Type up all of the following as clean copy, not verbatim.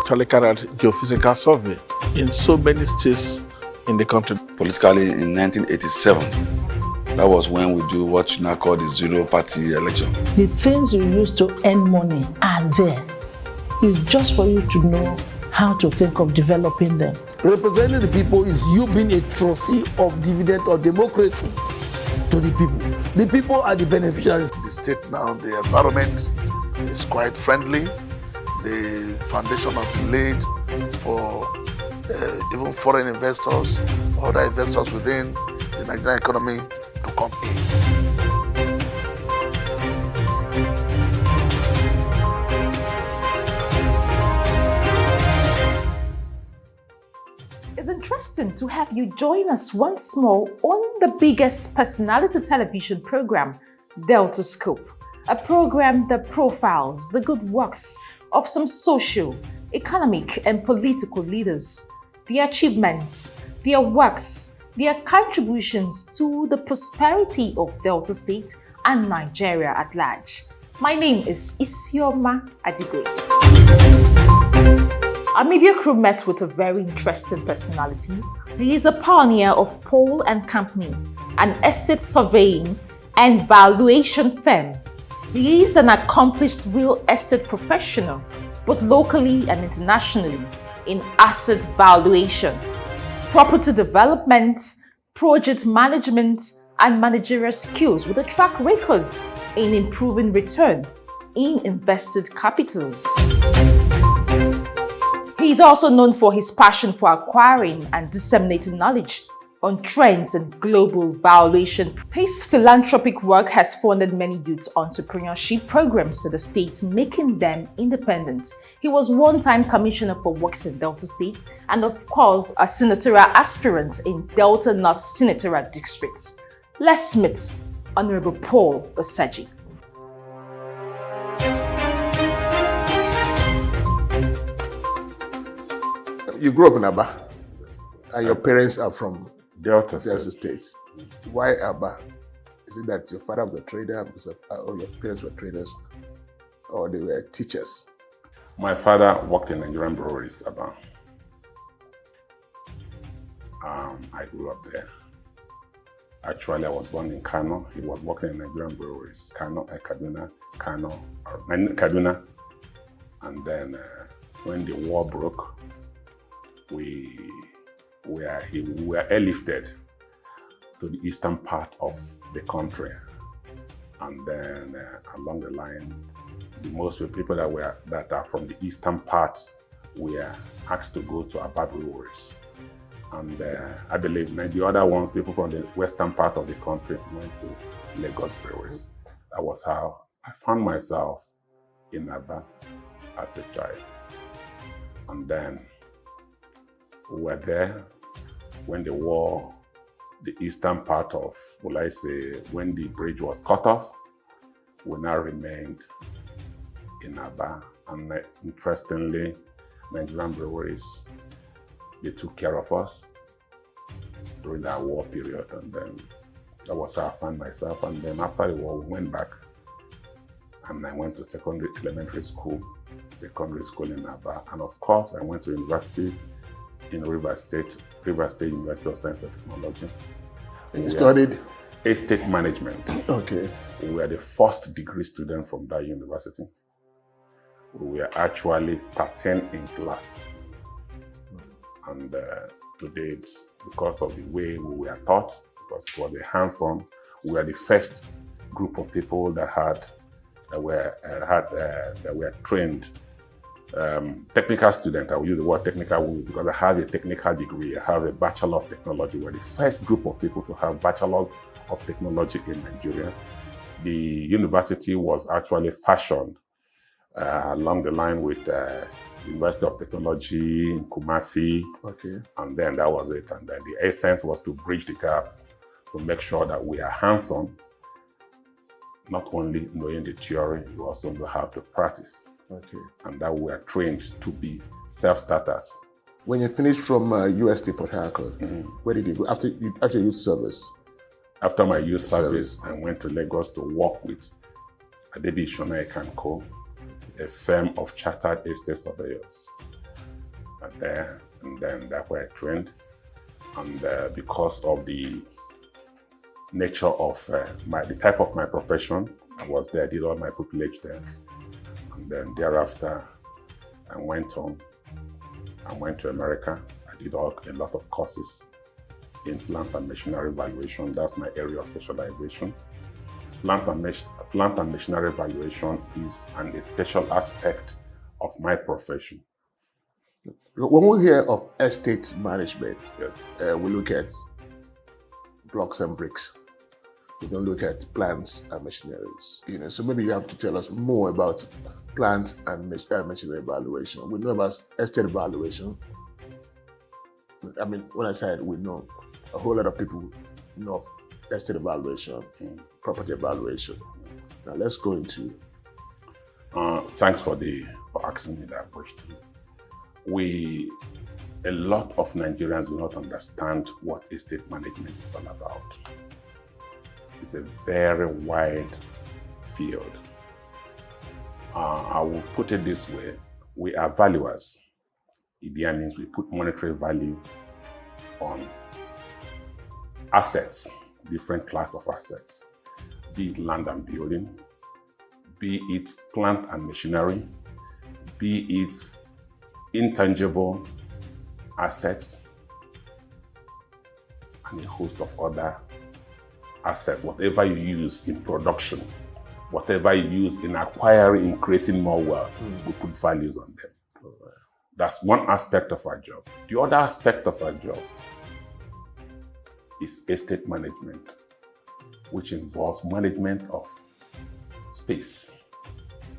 actually carried out geophysical survey in so many states in the country. Politically, in 1987, that was when we do what you now call the zero-party election. The things you use to earn money are there. It's just for you to know how to think of developing them. Representing the people is you being a trustee of dividend of democracy to the people. The people are the beneficiaries. The state now, the environment is quite friendly. The foundation has been laid for even foreign investors, other investors within the Nigerian economy to come in. It's interesting to have you join us once more on the biggest personality television program, Delta Scope, a program that profiles the good works of some social, economic, and political leaders, their achievements, their works, their contributions to the prosperity of Delta State and Nigeria at large. My name is Isioma Adigwe. Our media crew met with a very interesting personality. He is a pioneer of Paul and Company, an estate surveying and valuation firm. He is an accomplished real estate professional, both locally and internationally, in asset valuation, property development, project management, and managerial skills with a track record in improving return in invested capitals. He is also known for his passion for acquiring and disseminating knowledge on trends in global valuation. His philanthropic work has funded many youth entrepreneurship programs to the state, making them independent. He was one-time commissioner for works in Delta State and, of course, a senatorial aspirant in Delta North Senatorial District. Let's meet Honorable Paul Osaji. You grew up in Aba, and your parents are from Delta State. Why Aba? Is it that your father was a trader because all your parents were traders, or they were teachers? My father worked in Nigerian breweries, Aba. I grew up there. Actually, I was born in Kano. He was working in Nigerian breweries, Kaduna. And then when the war broke, we were airlifted to the eastern part of the country, and then along the line, most of the people that are from the eastern part were asked to go to Aba breweries, and I believe the other ones, people from the western part of the country, went to Lagos breweries. That was how I found myself in Aba as a child, and then we were there when the war, the eastern part of, when the bridge was cut off, we now remained in Aba. And interestingly, Nigerian breweries, they took care of us during that war period. And then that was how I found myself. And then after the war, we went back and I went to elementary school, secondary school in Aba. And of course, I went to university in River State University of Science and Technology. And you studied? Estate management. Okay. We were the first degree student from that university. We were actually 13 in class. And to date, because of the way we were taught, because it was a hands-on, we were the first group of people that were trained. Technical student, I will use the word technical because I have a technical degree. I have a Bachelor of Technology. We're the first group of people to have Bachelor of Technology in Nigeria. The university was actually fashioned along the line with University of Technology in Kumasi. Okay. And then that was it. And then the essence was to bridge the gap to make sure that we are hands-on, not only knowing the theory, we also know how to practice. Okay. And that we are trained to be self-starters. When you finished from UST Port Harcourt, where did you go after youth service? After my youth service, I went to Lagos to work with Adebi Shona Co, a firm of chartered estate surveyors. there, and then that's where I trained. And because of the nature of the type of my profession, I was there, did all my pupillage there. And then thereafter, I went home. I went to America. I did a lot of courses in plant and machinery valuation. That's my area of specialization. Plant and machinery valuation is a special aspect of my profession. When we hear of estate management, Yes. We look at blocks and bricks. We don't look at plants and machineries. So maybe you have to tell us more about plant and machinery valuation. We know about estate valuation. I mean, when I said we know, a whole lot of people know of estate evaluation, property evaluation. Now let's go into. Thanks for asking me that question. A lot of Nigerians do not understand what estate management is all about. It's a very wide field. I will put it this way. We are valuers. It means we put monetary value on assets, different class of assets, be it land and building, be it plant and machinery, be it intangible assets, and a host of other assets, whatever you use in production, whatever you use in acquiring, in creating more wealth, we put values on them. That's one aspect of our job. The other aspect of our job is estate management, which involves management of space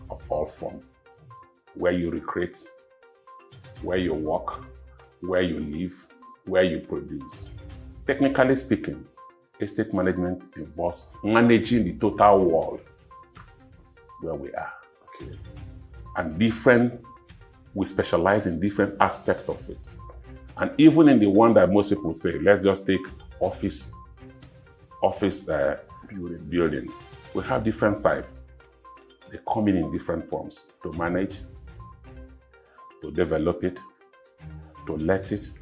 of all forms, where you recreate, where you work, where you live, where you produce. Technically speaking, estate management involves managing the total world where we are. Okay. And we specialize in different aspects of it. And even in the one that most people say, let's just take office buildings. We have different types. They come in different forms: to manage, to develop it, to let it,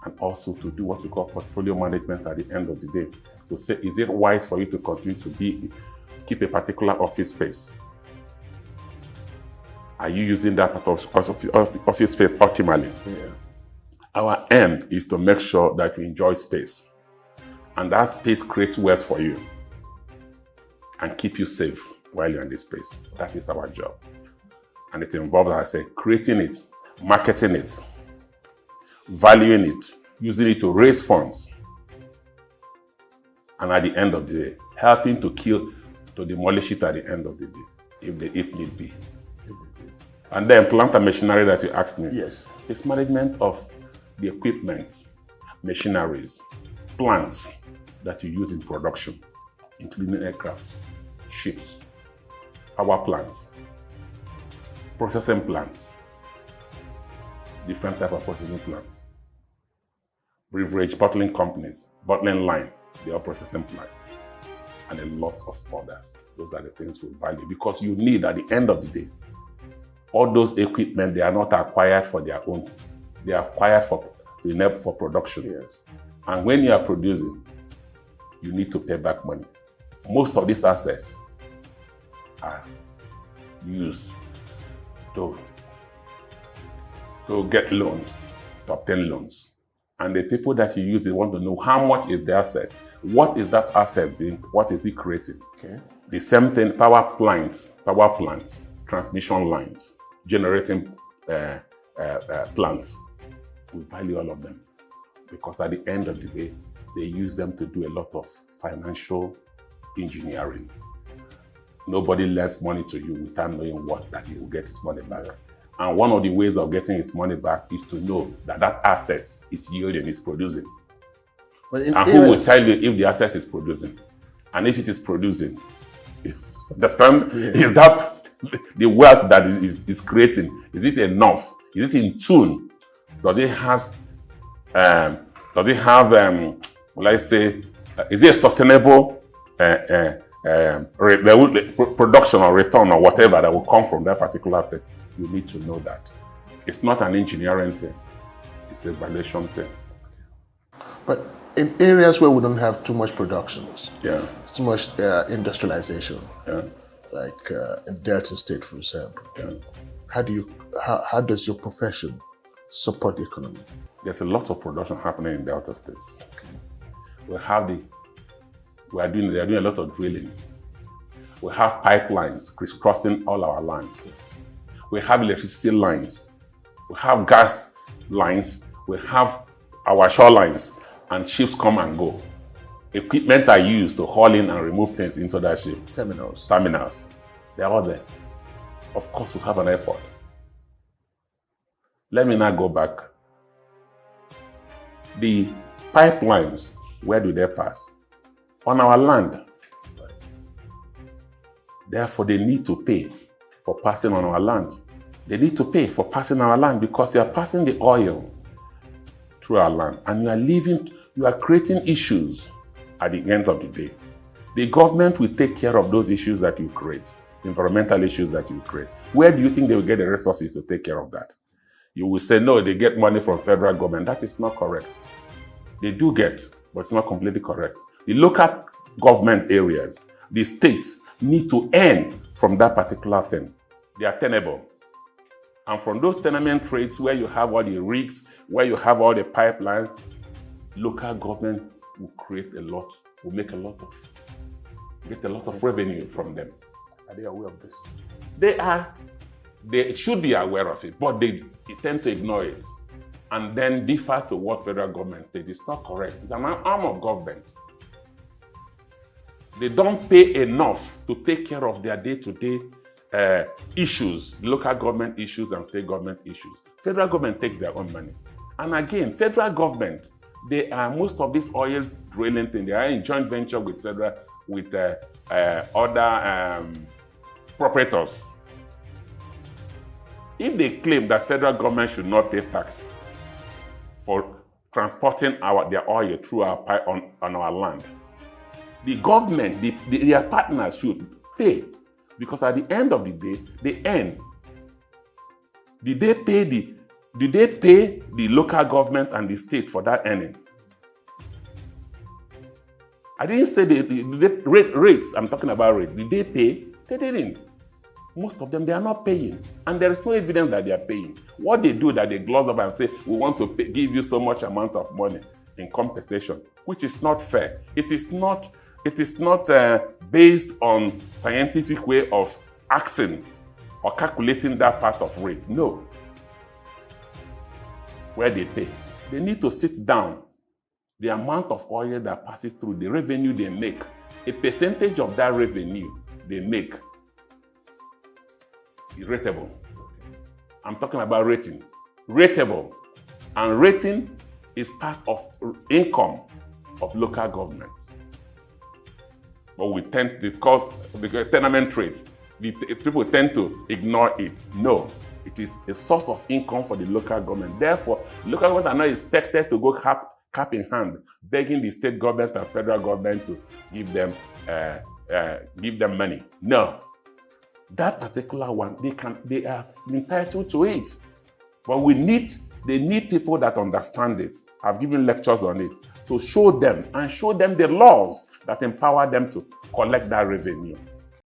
and also to do what we call portfolio management at the end of the day. To say, is it wise for you to continue to keep a particular office space? Are you using that office space optimally? Yeah. Our aim is to make sure that you enjoy space, and that space creates wealth for you and keep you safe while you're in this space. That is our job. And it involves, as I say, creating it, marketing it, valuing it, using it to raise funds, and at the end of the day, helping to demolish it at the end of the day, if need be. And then plant and machinery that you asked me. Yes. It's management of the equipment, machineries, plants that you use in production, including aircraft, ships, power plants, processing plants, different type of processing plants, beverage bottling companies, bottling line, they are processing plant, and a lot of others. Those are the things we value, because you need, at the end of the day, all those equipment, they are not acquired for their own. They are acquired for production. Yes. And when you are producing, you need to pay back money. Most of these assets are used to get loans, to obtain loans. And the people that you use, they want to know how much is the asset, what is that asset being, what is it creating? Okay. The same thing, power plants, transmission lines, generating plants. We value all of them, because at the end of the day, they use them to do a lot of financial engineering. Nobody lends money to you without knowing that he will get his money back. And one of the ways of getting his money back is to know that that asset is yielding, is producing. And who will tell you if the asset is producing? And if it is producing, understand? Yeah. Is that the wealth that is creating? Is it enough? Is it in tune? Does it have, let's say, is it a sustainable production or return or whatever that will come from that particular thing? You need to know that. It's not an engineering thing. It's a valuation thing. But in areas where we don't have too much productions, Yeah. too much industrialization, Yeah. like in Delta State, for example, Yeah. how does your profession support the economy? There's a lot of production happening in Delta states. They are doing a lot of drilling. We have pipelines crisscrossing all our lands. We have electricity lines. We have gas lines. We have our shorelines, and ships come and go. Equipment are used to haul in and remove things into that ship. Terminals. They're all there. Of course, we have an airport. Let me now go back. The pipelines, where do they pass? On our land. Therefore, they need to pay for passing on our land. They need to pay for passing our land because you are passing the oil through our land and you are creating issues at the end of the day. The government will take care of those issues that you create, environmental issues that you create. Where do you think they will get the resources to take care of that? You will say, no, they get money from federal government. That is not correct. They do get, but it's not completely correct. The local government areas, the states, need to earn from that particular thing. They are tenable. And from those tenement rates where you have all the rigs, where you have all the pipelines, local government will get a lot of revenue from them. Are they aware of this? They should be aware of it, but they tend to ignore it and then defer to what federal government says. It's not correct. It's an arm of government. They don't pay enough to take care of their day-to-day issues, local government issues and state government issues. Federal government takes their own money. And again, federal government, most of this oil drilling thing, they are in joint venture with other proprietors. If they claim that federal government should not pay tax for transporting their oil through our pipe on our land, the government, their partners should pay, because at the end of the day, they earn. Did they pay the local government and the state for that earning? I didn't say the rates. I'm talking about rates. Did they pay? They didn't. Most of them, they are not paying. And there is no evidence that they are paying. What they do that they gloss up and say, we want to give you so much amount of money in compensation, which is not fair. It is not based on scientific way of asking or calculating that part of rate. No. Where they pay. They need to sit down. The amount of oil that passes through, the revenue they make, a percentage of that revenue they make is rateable. I'm talking about rating. Rateable. And rating is part of income of local government. But it's called the tenement rate. People tend to ignore it. No, it is a source of income for the local government. Therefore, local government are not expected to go cap in hand, begging the state government and federal government to give them money. No, that particular one, they are entitled to it. But they need people that understand it. I've given lectures on it to show them the laws that empower them to collect that revenue.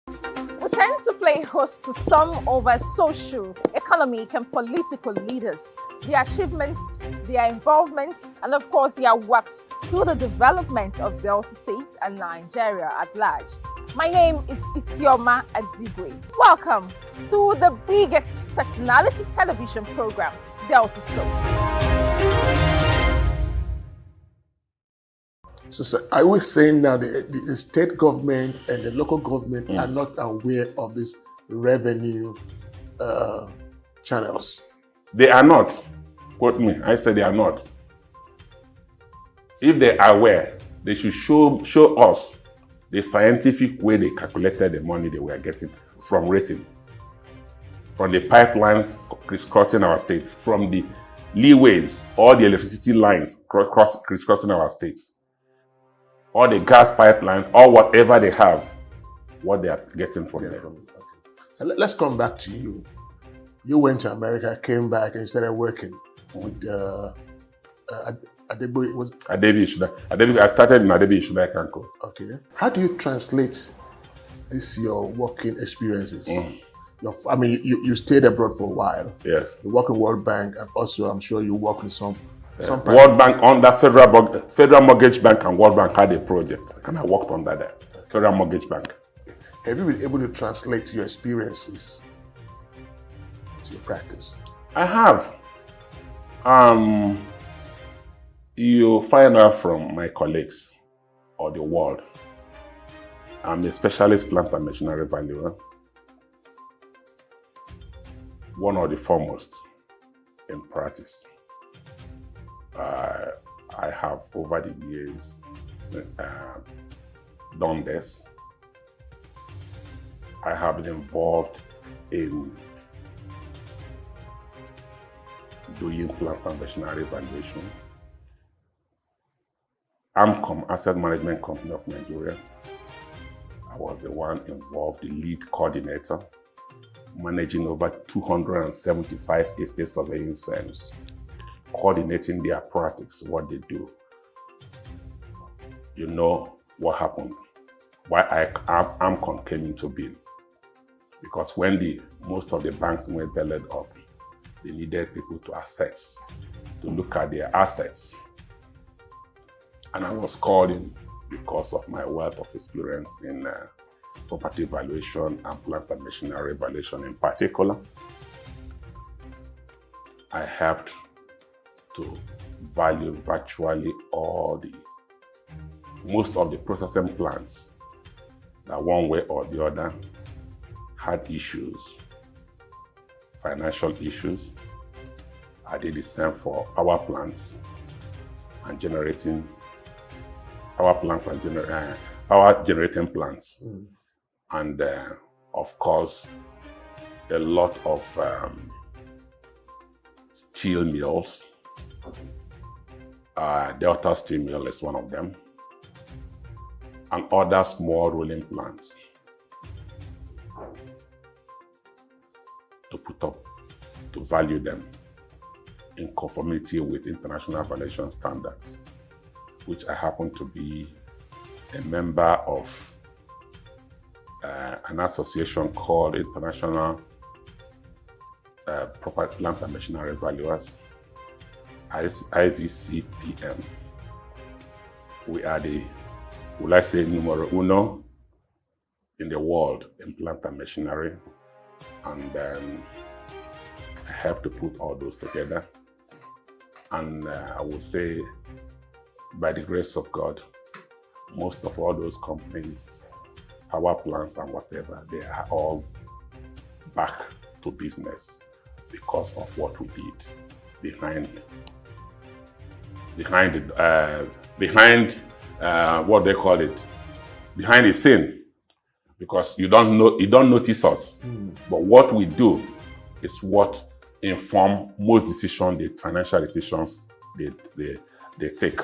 We tend to play host to some of our social, economic, and political leaders, their achievements, their involvement, and of course their works to the development of Delta State and Nigeria at large. My name is Isioma Adigwe. Welcome to the biggest personality television program, Delta Scope. So I was saying now the state government and the local government are not aware of these revenue channels. They are not. Quote me. I said they are not. If they are aware, they should show us the scientific way they calculated the money they were getting from rating, from the pipelines crisscrossing our state, from the leeways, all the electricity lines crisscrossing our states, all the gas pipelines, or whatever they have, what they are getting from them. Okay. So let's come back to you. You went to America, came back, and started working with Adebo. Was Adebi Ishuda. I started in Adebi Ishuda Kanko. okay. How do you translate this your working experiences? You stayed abroad for a while. Yes. You work in World Bank, and also I'm sure you work in some World Bank under Federal Mortgage Bank and World Bank had a project, and I worked under that. Federal Mortgage Bank. Have you been able to translate your experiences to your practice? I have. You find out from my colleagues or the world. I'm a specialist plant and machinery valuer. One of the foremost in practice. I have over the years done this. I have been involved in doing plant and machinery valuation. Amcom, Asset Management Company of Nigeria. I was the one involved, the lead coordinator, managing over 275 estate surveying firms, coordinating their practice, what they do. You know what happened, why Amcom came into being. Because when most of the banks went bellied up, they needed people to assess, to look at their assets. And I was called in because of my wealth of experience in property valuation and plant and machinery valuation in particular. I helped to value virtually most of the processing plants that one way or the other had issues, financial issues. I did the same for power plants and generating power generating plants. And of course, a lot of steel mills. Delta Steel Mill is one of them. And other small rolling plants to put up, to value them in conformity with international valuation standards, which I happen to be a member of an association called International Property Plant and Machinery Valuers, IVCPM. We are the, will I say, numero uno in the world in plant and machinery, and I help to put all those together. And I would say, by the grace of God, most of all those companies, power plants and whatever, they are all back to business because of what we did behind what they call it, behind the scene, because you don't notice us, but what we do is what inform most decisions, the financial decisions they take.